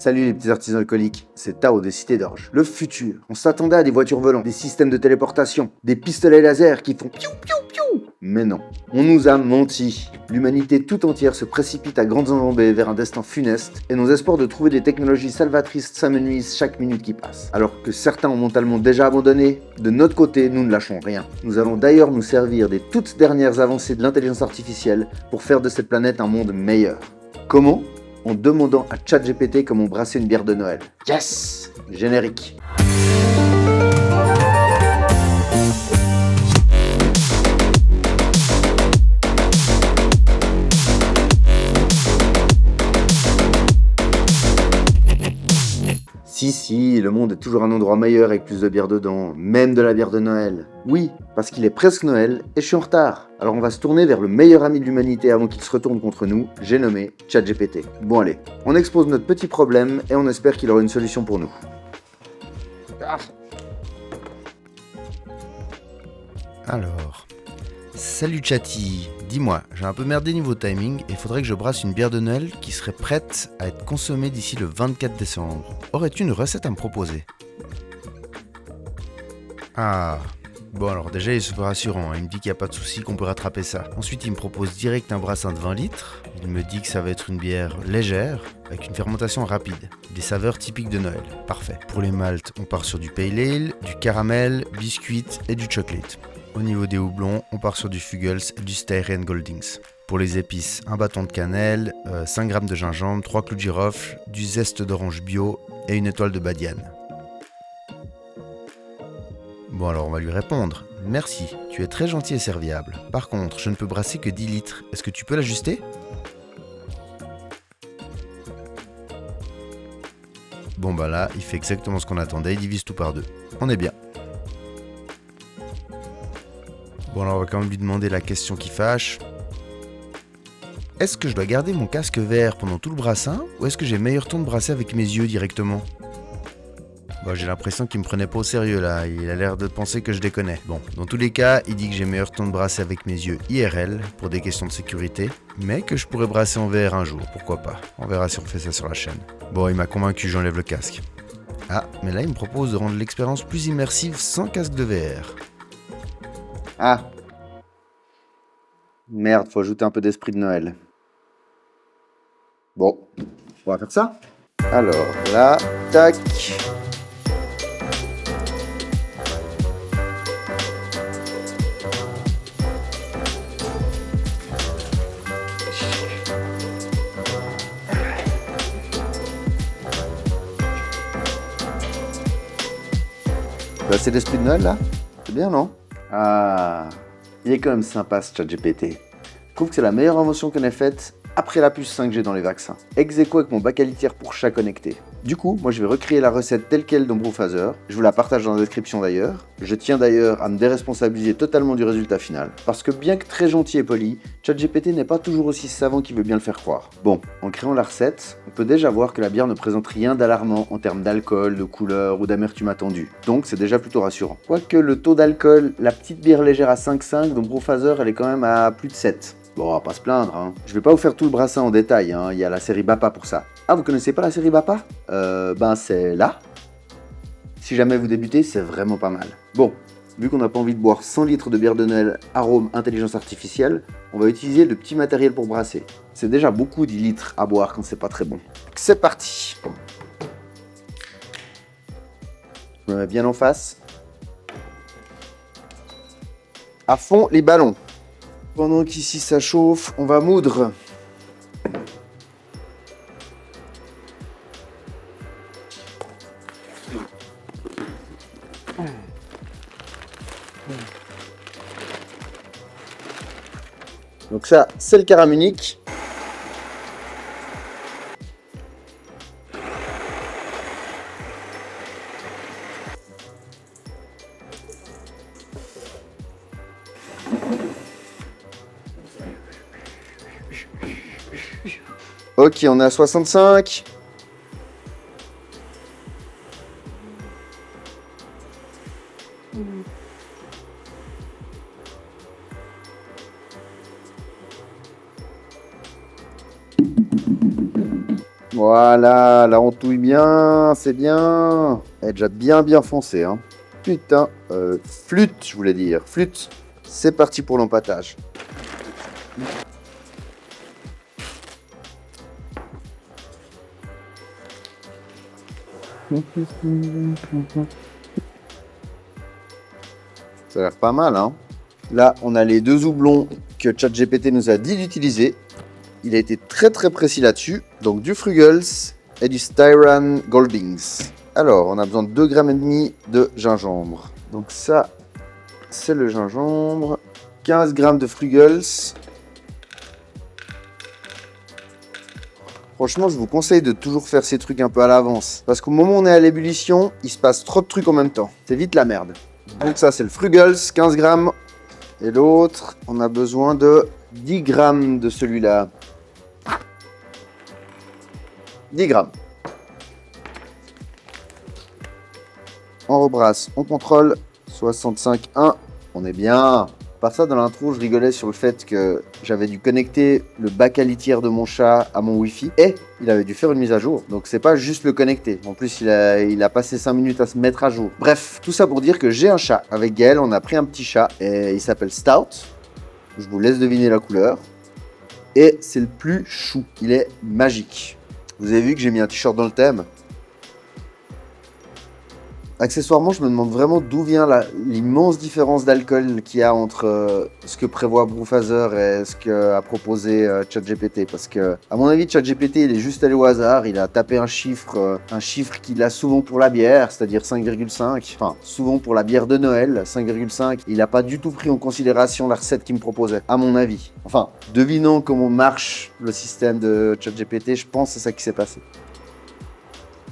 Salut les petits artisans alcooliques, c'est Tao des Cités d'Orge. Le futur. On s'attendait à des voitures volantes, des systèmes de téléportation, des pistolets laser qui font piou piou piou. Mais non, on nous a menti. L'humanité tout entière se précipite à grandes enjambées vers un destin funeste et nos espoirs de trouver des technologies salvatrices s'amenuisent chaque minute qui passe. Alors que certains ont mentalement déjà abandonné, de notre côté, nous ne lâchons rien. Nous allons d'ailleurs nous servir des toutes dernières avancées de l'intelligence artificielle pour faire de cette planète un monde meilleur. Comment ? En demandant à ChatGPT comment brasser une bière de Noël. Yes! Générique. Si, le monde est toujours un endroit meilleur avec plus de bière dedans, même de la bière de Noël. Oui, parce qu'il est presque Noël et je suis en retard. Alors on va se tourner vers le meilleur ami de l'humanité avant qu'il se retourne contre nous, j'ai nommé ChatGPT. Bon allez, on expose notre petit problème et on espère qu'il aura une solution pour nous. Alors, salut Chatty, dis-moi, j'ai un peu merdé niveau timing et faudrait que je brasse une bière de Noël qui serait prête à être consommée d'ici le 24 décembre. Aurais-tu une recette à me proposer ? Ah, bon alors déjà il est super rassurant, il me dit qu'il n'y a pas de souci, qu'on peut rattraper ça. Ensuite il me propose direct un brassin de 20 litres, il me dit que ça va être une bière légère, avec une fermentation rapide, des saveurs typiques de Noël, parfait. Pour les maltes, on part sur du pale ale, du caramel, biscuit et du chocolate. Au niveau des houblons, on part sur du Fuggles et du Styrian Goldings. Pour les épices, un bâton de cannelle, 5 g de gingembre, 3 clous de girofle, du zeste d'orange bio et une étoile de badiane. Bon alors on va lui répondre. Merci, tu es très gentil et serviable. Par contre, je ne peux brasser que 10 litres. Est-ce que tu peux l'ajuster ? Bon bah là, il fait exactement ce qu'on attendait, il divise tout par deux. On est bien. Bon alors on va quand même lui demander la question qui fâche. Est-ce que je dois garder mon casque vert pendant tout le brassin ou est-ce que j'ai meilleur temps de brasser avec mes yeux directement ? Bon, j'ai l'impression qu'il me prenait pas au sérieux là, il a l'air de penser que je déconnais. Bon, dans tous les cas, il dit que j'ai meilleur temps de brasser avec mes yeux IRL pour des questions de sécurité, mais que je pourrais brasser en VR un jour, pourquoi pas. On verra si on fait ça sur la chaîne. Bon, il m'a convaincu, j'enlève le casque. Ah, mais là il me propose de rendre l'expérience plus immersive sans casque de VR. Ah. Merde, faut ajouter un peu d'esprit de Noël. Bon, on va faire ça. Alors là, tac. C'est l'esprit de Noël là ? C'est bien, non ? Ah, il est quand même sympa ce ChatGPT. Je trouve que c'est la meilleure invention qu'on ait faite après la puce 5G dans les vaccins. Ex aequo avec mon bac à litière pour chat connecté. Du coup, moi je vais recréer la recette telle quelle dans Brewphaser. Je vous la partage dans la description d'ailleurs. Je tiens d'ailleurs à me déresponsabiliser totalement du résultat final. Parce que bien que très gentil et poli, ChatGPT n'est pas toujours aussi savant qu'il veut bien le faire croire. Bon, en créant la recette, on peut déjà voir que la bière ne présente rien d'alarmant en termes d'alcool, de couleur ou d'amertume attendue. Donc c'est déjà plutôt rassurant. Quoique le taux d'alcool, la petite bière légère à 5,5 dans Brewphaser, elle est quand même à plus de 7. Bon, on va pas se plaindre, hein. Je vais pas vous faire tout le brassin en détail, hein. Il y a la série Bapa pour ça. Ah, vous connaissez pas la série Bapa ? Ben c'est là. Si jamais vous débutez, c'est vraiment pas mal. Bon, vu qu'on n'a pas envie de boire 100 litres de bière de Noël arôme intelligence artificielle, on va utiliser le petit matériel pour brasser. C'est déjà beaucoup 10 litres à boire quand c'est pas très bon. C'est parti. Je me mets bien en face. À fond les ballons. Pendant qu'ici ça chauffe, on va moudre. Donc ça, c'est le caram unique. Ok, on est à 65. Voilà, là on touille bien, c'est bien. Elle est déjà bien foncée, hein. Putain, flûte, je voulais dire, flûte. C'est parti pour l'empâtage. Ça a l'air pas mal, hein. Là, on a les 2 houblons que ChatGPT nous a dit d'utiliser. Il a été très précis là-dessus. Donc du Frugals et du Styran Goldings. Alors, on a besoin de 2,5 grammes de gingembre. Donc ça, c'est le gingembre. 15 grammes de Frugals. Franchement, je vous conseille de toujours faire ces trucs un peu à l'avance. Parce qu'au moment où on est à l'ébullition, il se passe trop de trucs en même temps. C'est vite la merde. Donc ça, c'est le Frugals, 15 grammes. Et l'autre, on a besoin de 10 grammes de celui-là. 10 grammes. On rebrasse, on contrôle. 65,1. On est bien. Par ça, dans l'intro, je rigolais sur le fait que j'avais dû connecter le bac à litière de mon chat à mon Wi-Fi et il avait dû faire une mise à jour. Donc c'est pas juste le connecter. En plus, il a passé 5 minutes à se mettre à jour. Bref, tout ça pour dire que j'ai un chat. Avec Gaël, on a pris un petit chat et il s'appelle Stout. Je vous laisse deviner la couleur. Et c'est le plus chou. Il est magique. Vous avez vu que j'ai mis un t-shirt dans le thème. Accessoirement, je me demande vraiment d'où vient l'immense différence d'alcool qu'il y a entre ce que prévoit Brewphaser et ce qu'a proposé ChatGPT. Parce que, à mon avis, ChatGPT, il est juste allé au hasard. Il a tapé un chiffre qu'il a souvent pour la bière, c'est-à-dire 5,5. Enfin, souvent pour la bière de Noël, 5,5. Il n'a pas du tout pris en considération la recette qu'il me proposait, à mon avis. Enfin, devinant comment marche le système de ChatGPT, je pense que c'est ça qui s'est passé.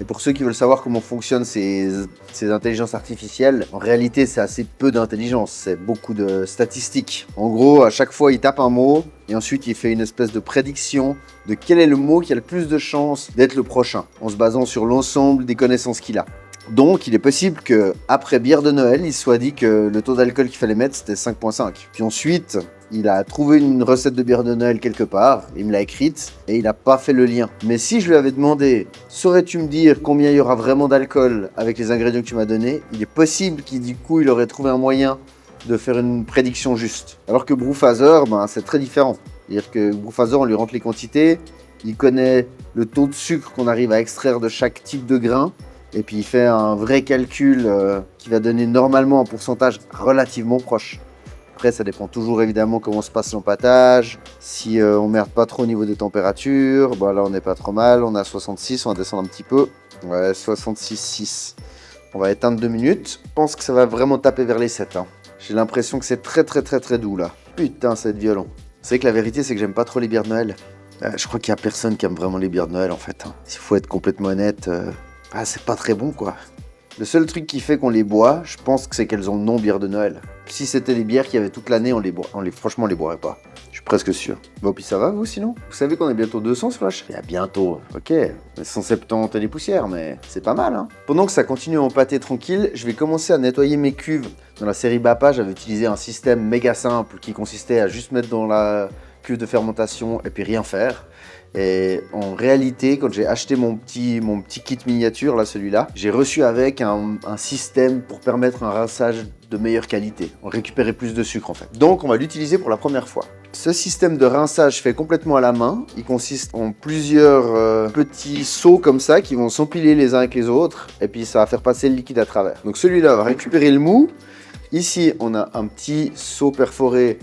Et pour ceux qui veulent savoir comment fonctionnent ces intelligences artificielles, en réalité, c'est assez peu d'intelligence, c'est beaucoup de statistiques. En gros, à chaque fois, il tape un mot et ensuite, il fait une espèce de prédiction de quel est le mot qui a le plus de chances d'être le prochain, en se basant sur l'ensemble des connaissances qu'il a. Donc, il est possible qu'après bière de Noël, il soit dit que le taux d'alcool qu'il fallait mettre, c'était 5,5. Puis ensuite, il a trouvé une recette de bière de Noël quelque part, il me l'a écrite, et il n'a pas fait le lien. Mais si je lui avais demandé, saurais-tu me dire combien il y aura vraiment d'alcool avec les ingrédients que tu m'as donnés, il est possible qu'il aurait trouvé un moyen de faire une prédiction juste. Alors que Brewphaser, c'est très différent. C'est-à-dire que Brewphaser, on lui rentre les quantités, il connaît le taux de sucre qu'on arrive à extraire de chaque type de grain, et puis il fait un vrai calcul qui va donner normalement un pourcentage relativement proche. Après, ça dépend toujours évidemment comment se passe l'empâtage, si on merde pas trop au niveau des températures. Bon, là, on n'est pas trop mal, on a 66, on va descendre un petit peu. Ouais, 66,6. On va éteindre 2 minutes. Je pense que ça va vraiment taper vers les 7. Hein. J'ai l'impression que c'est très doux là. Putain, ça va être violent. C'est que la vérité, c'est que j'aime pas trop les bières de Noël. Je crois qu'il y a personne qui aime vraiment les bières de Noël en fait. Hein. S'il faut être complètement honnête, c'est pas très bon quoi. Le seul truc qui fait qu'on les boit, je pense que c'est qu'elles ont le nom bière de Noël. Si c'était des bières qu'il y avait toute l'année, franchement, on les boirait pas. Je suis presque sûr. Bon, puis ça va, vous, sinon? Vous savez qu'on est bientôt 200 sur la chaîne? À bientôt, ok. 170 et des poussières, mais c'est pas mal, hein. Pendant que ça continue à empâter tranquille, je vais commencer à nettoyer mes cuves. Dans la série Bapa, j'avais utilisé un système méga simple qui consistait à juste mettre dans la cuve de fermentation et puis rien faire. Et en réalité, quand j'ai acheté mon petit kit miniature, là, celui-là, j'ai reçu avec un système pour permettre un rinçage de meilleure qualité. On récupérait plus de sucre, en fait. Donc, on va l'utiliser pour la première fois. Ce système de rinçage fait complètement à la main. Il consiste en plusieurs petits seaux comme ça qui vont s'empiler les uns avec les autres. Et puis, ça va faire passer le liquide à travers. Donc, celui-là va récupérer le mou. Ici, on a un petit seau perforé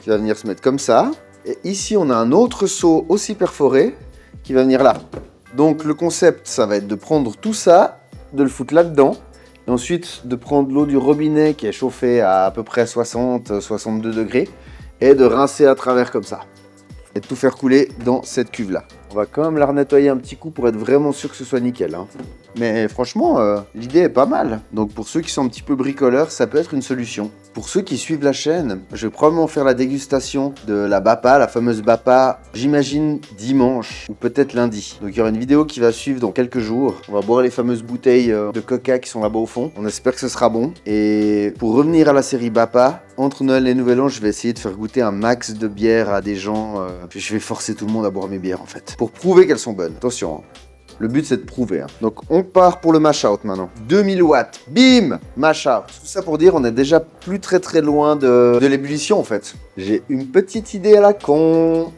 qui va venir se mettre comme ça. Et ici, on a un autre seau aussi perforé qui va venir là. Donc, le concept, ça va être de prendre tout ça, de le foutre là-dedans, et ensuite de prendre l'eau du robinet qui est chauffée à peu près 60-62 degrés, et de rincer à travers comme ça. Et de tout faire couler dans cette cuve-là. On va quand même la renettoyer un petit coup pour être vraiment sûr que ce soit nickel. Hein. Mais franchement, l'idée est pas mal. Donc pour ceux qui sont un petit peu bricoleurs, ça peut être une solution. Pour ceux qui suivent la chaîne, je vais probablement faire la dégustation de la Bapa, la fameuse Bapa, j'imagine dimanche ou peut-être lundi. Donc il y aura une vidéo qui va suivre dans quelques jours. On va boire les fameuses bouteilles de Coca qui sont là-bas au fond. On espère que ce sera bon. Et pour revenir à la série Bapa, entre Noël et Nouvel An, je vais essayer de faire goûter un max de bières à des gens. Je vais forcer tout le monde à boire mes bières en fait. Pour prouver qu'elles sont bonnes. Attention, hein. Le but, c'est de prouver. Hein. Donc, on part pour le mash-out maintenant. 2000 watts. Bim! Mash-out. Tout ça pour dire, on est déjà plus très loin de l'ébullition, en fait. J'ai une petite idée à la con.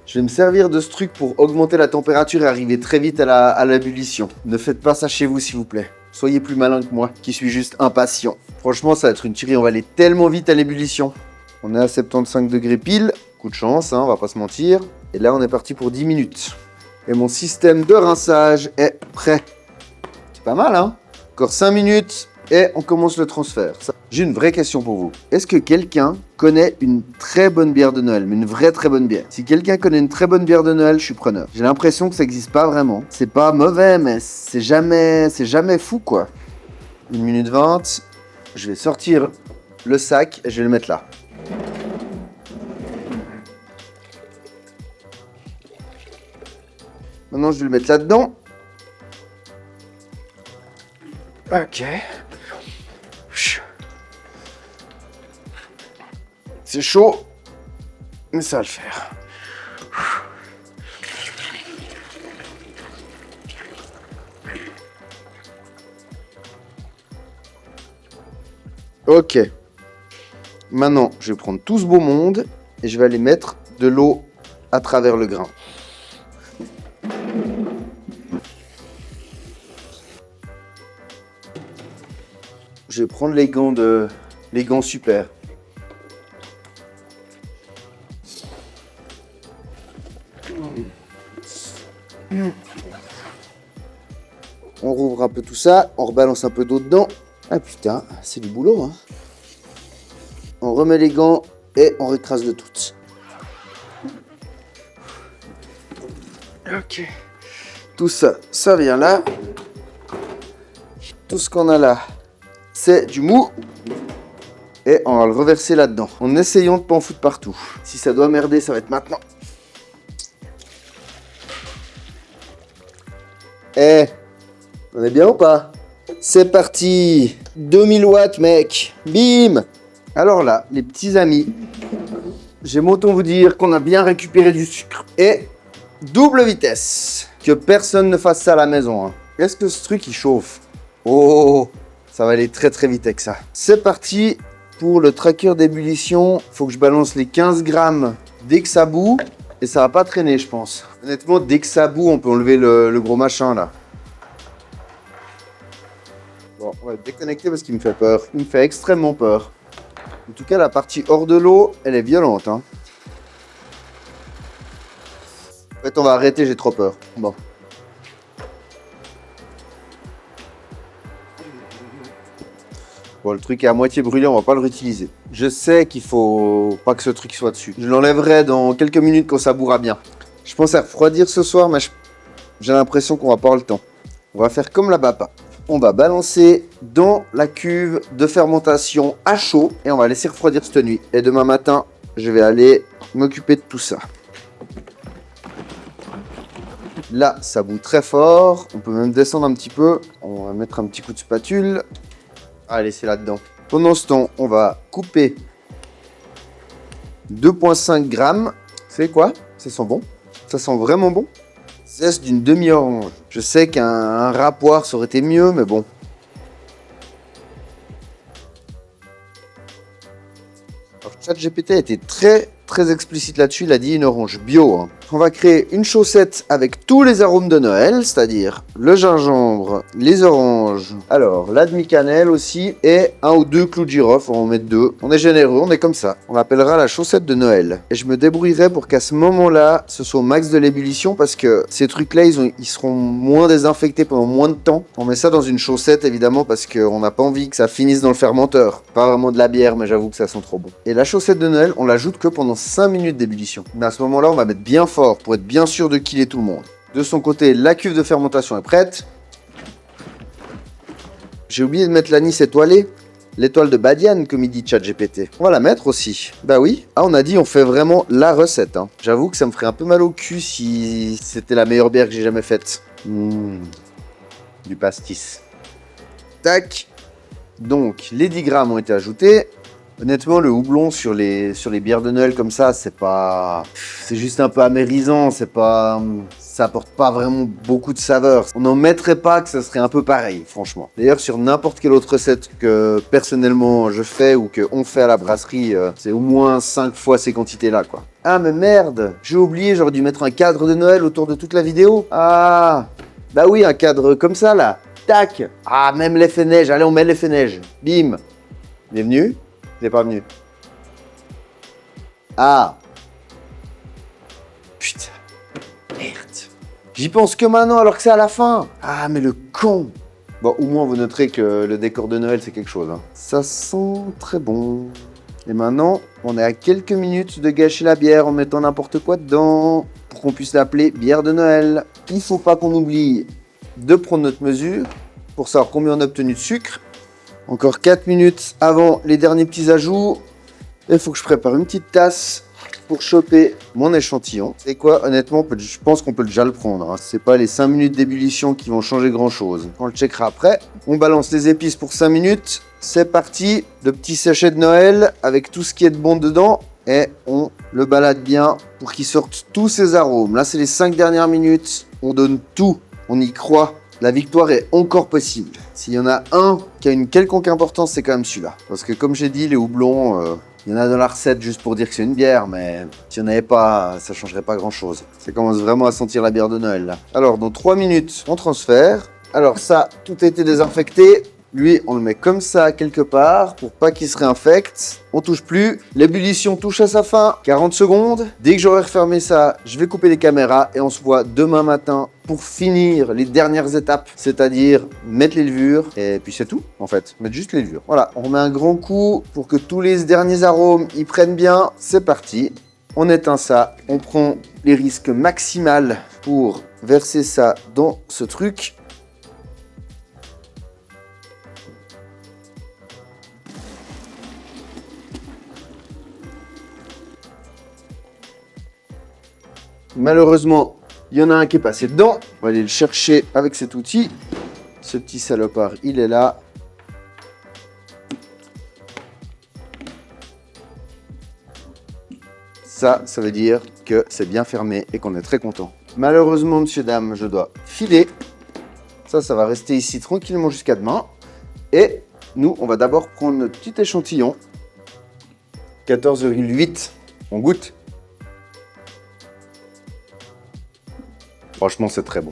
Je vais me servir de ce truc pour augmenter la température et arriver très vite à l'ébullition. Ne faites pas ça chez vous, s'il vous plaît. Soyez plus malin que moi, qui suis juste impatient. Franchement, ça va être une tuerie. On va aller tellement vite à l'ébullition. On est à 75 degrés pile. Coup de chance, hein, on va pas se mentir. Et là, on est parti pour 10 minutes. Et mon système de rinçage est prêt. C'est pas mal, hein? Encore 5 minutes et on commence le transfert. J'ai une vraie question pour vous. Est-ce que quelqu'un connaît une très bonne bière de Noël? Mais une vraie très bonne bière. Si quelqu'un connaît une très bonne bière de Noël, je suis preneur. J'ai l'impression que ça n'existe pas vraiment. C'est pas mauvais, mais c'est jamais fou, quoi. 1 minute 20. Je vais sortir le sac et je vais le mettre là. Maintenant, je vais le mettre là-dedans. Ok. C'est chaud, mais ça va le faire. Ok. Maintenant, je vais prendre tout ce beau monde et je vais aller mettre de l'eau à travers le grain. Je vais prendre les gants super. On rouvre un peu tout ça, on rebalance un peu d'eau dedans. Ah putain, c'est du boulot, hein. On remet les gants et on récrase le tout. Ok. Tout ça, ça vient là. Tout ce qu'on a là, c'est du mou. Et on va le reverser là-dedans. En essayant de pas en foutre partout. Si ça doit merder, ça va être maintenant. Eh, on est bien ou pas? C'est parti. 2000 watts, mec. Bim. Alors là, les petits amis, j'aime autant vous dire qu'on a bien récupéré du sucre. Et double vitesse. Que personne ne fasse ça à la maison. Hein. Est-ce que ce truc, il chauffe? Oh, ça va aller très vite avec ça. C'est parti pour le tracker d'ébullition. Faut que je balance les 15 grammes dès que ça bout. Et ça va pas traîner, je pense. Honnêtement, dès que ça bout, on peut enlever le gros machin, là. Bon, on va le déconnecter parce qu'il me fait peur. Il me fait extrêmement peur. En tout cas, la partie hors de l'eau, elle est violente. Hein. En fait, on va arrêter, j'ai trop peur. Bon. Bon, le truc est à moitié brûlé, on va pas le réutiliser. Je sais qu'il faut pas que ce truc soit dessus. Je l'enlèverai dans quelques minutes quand ça bourra bien. Je pense à refroidir ce soir, mais j'ai l'impression qu'on va pas avoir le temps. On va faire comme la Bapa. On va balancer dans la cuve de fermentation à chaud et on va laisser refroidir cette nuit. Et demain matin, je vais aller m'occuper de tout ça. Là, ça bout très fort. On peut même descendre un petit peu. On va mettre un petit coup de spatule. Allez, c'est là-dedans. Pendant ce temps, on va couper 2,5 grammes. C'est quoi? Ça sent bon. Ça sent vraiment bon. Zeste d'une demi-orange. Je sais qu'un râpoir, ça aurait été mieux, mais bon. Alors, ChatGPT a été très explicite là-dessus. Il a dit une orange bio. Hein. On va créer une chaussette avec tous les arômes de Noël, c'est-à-dire le gingembre, les oranges, alors la demi-cannelle aussi, et 1 ou 2 clous de girofle, on va en mettre 2. On est généreux, on est comme ça. On l'appellera la chaussette de Noël. Et je me débrouillerai pour qu'à ce moment-là, ce soit au max de l'ébullition, parce que ces trucs-là, ils seront moins désinfectés pendant moins de temps. On met ça dans une chaussette, évidemment, parce qu'on n'a pas envie que ça finisse dans le fermenteur. Pas vraiment de la bière, mais j'avoue que ça sent trop bon. Et la chaussette de Noël, on l'ajoute que pendant 5 minutes d'ébullition. Mais à ce moment-là, on va mettre bien fort pour être bien sûr de killer tout le monde. De son côté, la cuve de fermentation est prête. J'ai oublié de mettre l'anis étoilé. L'étoile de Badiane, comme il dit ChatGPT. On va la mettre aussi. Bah oui. Ah, on a dit on fait vraiment la recette. Hein. J'avoue que ça me ferait un peu mal au cul si c'était la meilleure bière que j'ai jamais faite. Du pastis. Tac. Donc, les 10 grammes ont été ajoutés. Honnêtement, le houblon sur les bières de Noël comme ça, c'est pas... C'est juste un peu amérisant, c'est pas... Ça apporte pas vraiment beaucoup de saveur. On n'en mettrait pas que ça serait un peu pareil, franchement. D'ailleurs, sur n'importe quelle autre recette que personnellement je fais ou qu'on fait à la brasserie, c'est au moins 5 fois ces quantités-là, quoi. Ah, mais merde! J'ai oublié, j'aurais dû mettre un cadre de Noël autour de toute la vidéo. Ah! Bah oui, un cadre comme ça, là. Tac! Ah, même l'effet neige. Allez, on met l'effet neige. Bim! Il est venu? Il n'est pas venu. Ah! Putain. Merde. J'y pense que maintenant alors que c'est à la fin. Ah, mais le con. Bon, au moins vous noterez que le décor de Noël c'est quelque chose. Hein. Ça sent très bon. Et maintenant, on est à quelques minutes de gâcher la bière en mettant n'importe quoi dedans pour qu'on puisse l'appeler bière de Noël. Il faut pas qu'on oublie de prendre notre mesure pour savoir combien on a obtenu de sucre. Encore 4 minutes avant les derniers petits ajouts. Il faut que je prépare une petite tasse pour choper mon échantillon. C'est quoi, honnêtement, je pense qu'on peut déjà le prendre. Hein. C'est pas les 5 minutes d'ébullition qui vont changer grand chose. On le checkera après. On balance les épices pour 5 minutes. C'est parti. Le petit sachet de Noël avec tout ce qui est de bon dedans. Et on le balade bien pour qu'il sorte tous ses arômes. Là, c'est les 5 dernières minutes. On donne tout. On y croit. La victoire est encore possible. S'il y en a un qui a une quelconque importance, c'est quand même celui-là. Parce que comme j'ai dit, les houblons... il y en a dans la recette juste pour dire que c'est une bière, mais s'il n'y en avait pas, ça changerait pas grand-chose. Ça commence vraiment à sentir la bière de Noël, là. Alors, dans 3 minutes, on transfère. Alors ça, tout a été désinfecté. Lui, on le met comme ça quelque part pour pas qu'il se réinfecte. On touche plus. L'ébullition touche à sa fin. 40 secondes. Dès que j'aurai refermé ça, je vais couper les caméras et on se voit demain matin pour finir les dernières étapes. C'est-à-dire mettre les levures et puis c'est tout en fait. Mettre juste les levures. Voilà, on met un grand coup pour que tous les derniers arômes y prennent bien. C'est parti. On éteint ça. On prend les risques maximaux pour verser ça dans ce truc. Malheureusement, il y en a un qui est passé dedans. On va aller le chercher avec cet outil. Ce petit salopard, il est là. Ça veut dire que c'est bien fermé et qu'on est très content. Malheureusement, monsieur, dame, je dois filer. Ça va rester ici tranquillement jusqu'à demain. Et nous, on va d'abord prendre notre petit échantillon. 14,8. On goûte. Franchement, c'est très bon.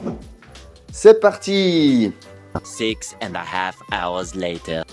C'est parti! 6.5 hours later.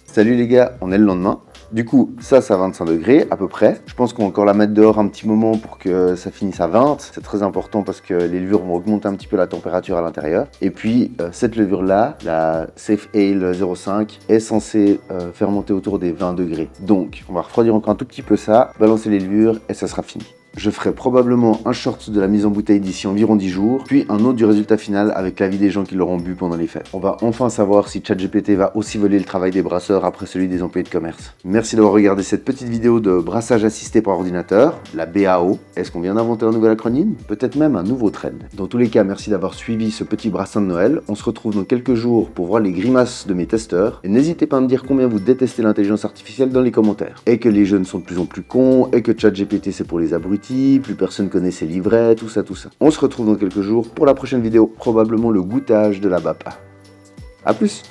Salut les gars, on est le lendemain. Du coup, ça à 25 degrés à peu près. Je pense qu'on va encore la mettre dehors un petit moment pour que ça finisse à 20. C'est très important parce que les levures vont augmenter un petit peu la température à l'intérieur. Et puis, cette levure-là, la Safe Ale 05, est censée fermenter autour des 20 degrés. Donc, on va refroidir encore un tout petit peu ça, balancer les levures et ça sera fini. Je ferai probablement un short de la mise en bouteille d'ici environ 10 jours, puis un autre du résultat final avec l'avis des gens qui l'auront bu pendant les fêtes. On va enfin savoir si ChatGPT va aussi voler le travail des brasseurs après celui des employés de commerce. Merci d'avoir regardé cette petite vidéo de brassage assisté par ordinateur, la BAO. Est-ce qu'on vient d'inventer un nouvel acronyme? Peut-être même un nouveau trend. Dans tous les cas, merci d'avoir suivi ce petit brassin de Noël. On se retrouve dans quelques jours pour voir les grimaces de mes testeurs. Et n'hésitez pas à me dire combien vous détestez l'intelligence artificielle dans les commentaires. Et que les jeunes sont de plus en plus cons, et que ChatGPT c'est pour les abrutis, plus personne connaît ses livrets, tout ça. On se retrouve dans quelques jours pour la prochaine vidéo, probablement le goûtage de la BAPA. A plus!